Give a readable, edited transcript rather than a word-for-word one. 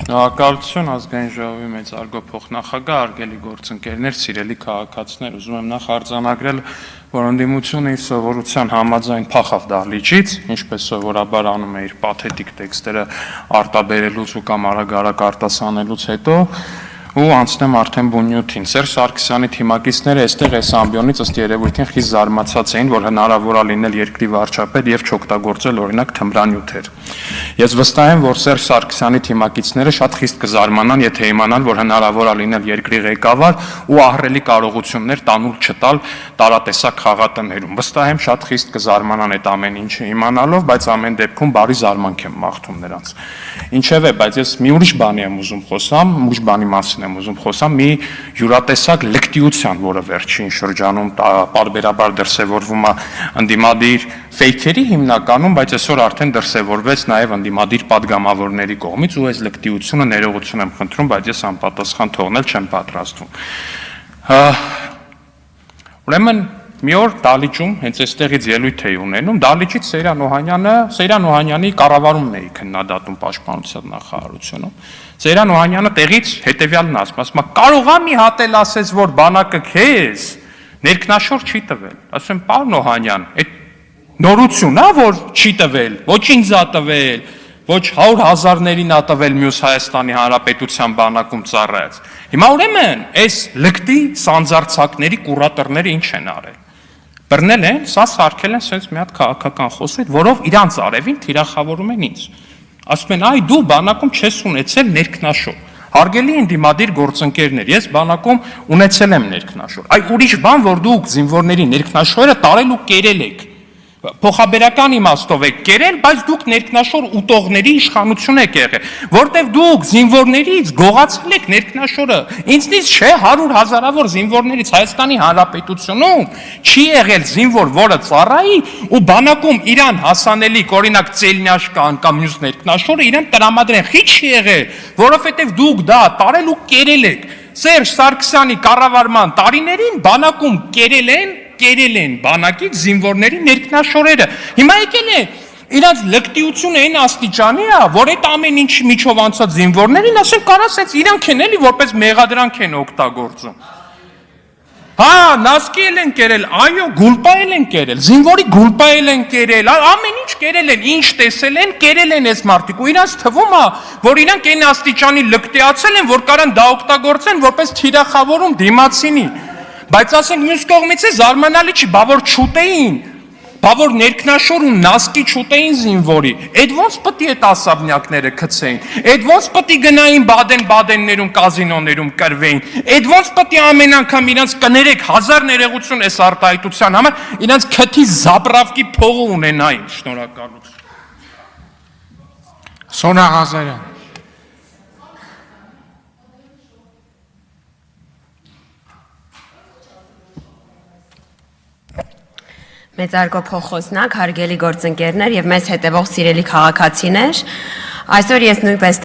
Շնորհակալություն ազգային ժողովի մեծարգո փոխնախագահ, արգելի գործընկերներ, սիրելի քաղաքացիներ, ուզում եմ նախ արձանագրել, որ ընդդիմությունը իր սովորության համաձայն փախավ դահլիճից, ինչպես սովորաբար անում է իր պաթետիկ տեքստերը արտաբերելուց ու կամ արագ-արագ արտասանելուց հետո, ու անցնեմ արդեն բունյութին։ Սերժ Սարգսյանի թիմակիցները այստեղ այս ամբիոնից ըստ երևույթին խիստ զարմացած էին, որ հնարավոր է լինել երկրի վարչապետ եւ չօգտագործել օրինակ թմրանյութեր։ Ես վստահ եմ, որ Սերժ Սարգսյանի թիմակիցները շատ խիստ կզարմանան, եթե իմանան, որ հնարավոր է լինել երկրի ղեկավար ու ահռելի կարողություններ տանուլ չտալ տարատեսակ խաղատներում։ Վստահ եմ, շատ խիստ կզարմանան այդ ամեն ինչը իմանալով, բայց ամեն դեպքում բարի զարմանք եմ մաղթում նրանց։ Ինչևէ, բայց ես մի ուրիշ բանի եմ ուզում խոսամ, ուրիշ բանի մասին եմ ուզում խոսամ, մի յուրատեսակ լկտիության, որը վերջին շրջանում պարբերաբար դրսևորվում է ընդդիմադիր ֆեյքերի հիմնականում, բայց այսօր արդեն դրսևորվեց նաև ընդդիմադիր պատգամավորների կողմից, ու այս լկտիությունը ներողություն եմ խնդրում, բայց ես անպատասխան թողնել չեմ պատրաստվում։ Ուրեմն մի օր դահլիճում հենց այստեղից ելույթ էի ունենում, դահլիճից Սեյրան Օհանյանի կառավարումն էի քննադատում պաշտպանության նախարարությունում։ Սեյրան Օհանյանը տեղից հետևյալն ասում է, կարող է մի հատ էլ ասես, որ բանակը քեզ ներքնաշոր չի տվել։ Ասում եմ, պարոն Օհանյան, այդ նորություն է, որ չի տվել, ոչ ինձ ա տվել, ոչ 100,000-ներին ա տվել մյուս Հայաստանի Հանրապետության բանակում ծառայած։ Հիմա ուրեմն այս լկտի սանձարձակների կուրատորները ինչ են արել։ Բռնել են, սա սարքել են sense մի հատ քաղաքական խոսույթ, որով իրանց արևին թիրախավորում են ինձ։ Ասում են, այ դու բանակում չես ունեցել ներքնաշոր։ Հարգելի ընդդիմադիր գործընկերներ, ես բանակում ունեցել եմ ներքնաշոր։ Այ ուրիշ բան, որ դուք զինվորների ներքնաշորը տարել ու կերել եք։ Փոխաբերական իմաստով եք կերել, բայց դուք ներքնաշոր ուտողների իշխանություն եք եղել, որտեվ դուք զինվորներից գողացել եք ներքնաշորը։ Ինձնից չէ 100,000-ավոր զինվորներից Հայաստանի Հանրապետությունում չի եղել զինվոր, որը ծառայի ու բանակում իրան հասանելիք, օրինակ Ծելնյաշկան կամ մյուս ներքնաշորը իրան տրամադրեն։ Խի չի եղել, որովհետև դուք դա տարել ու կերել եք։ Սերժ Սարգսյանի կառավարման տարիներին բանակում կերել են բանակից զինվորների ներքնաշորերը։ Հիմա եկել է իրանց լկտիությունը այն աստիճանի է, որ այդ ամեն ինչի միջով անցած զինվորներին ասեն կարա սենց իրանք են էլի որպես մեղադրանք են օգտագործում։ Հա, նասկի են կերել, այո, գուլպայել են կերել, զինվորի գուլպայել են կերել, ամեն ինչ կերել են, ինչ տեսել են, կերել են այս մարդիկ, ու իրանց թվում է, որ իրանք այն աստիճանի լկտիացել են, որ կարան դա օգտագործեն որպես թիրախավորում դիմացինի։ Բայց ասենք մյուս կողմից է զարմանալի չի, բա որ չուտեին, բա որ ներքնաշոր ու նասկի չուտեին զինվորի, այդ ոնց պտի այդ ասաբնյակները գցեին, այդ ոնց պտի գնային Բադեն-Բադեններում, կազինոներում կրվեին, այդ ոնց պտի ամեն անգամ իրանց կներեք 1000 ներողություն այս արտահայտության համար, իրանց քթի զապրավկի փողը ունենային, շնորհակալություն։ Սոնա Ղազարյան։ Մեծարգո փոխոսնակ, հարգելի գործընկերներ եւ մեզ հետևող սիրելի քաղաքացիներ, այսօր ես նույնպես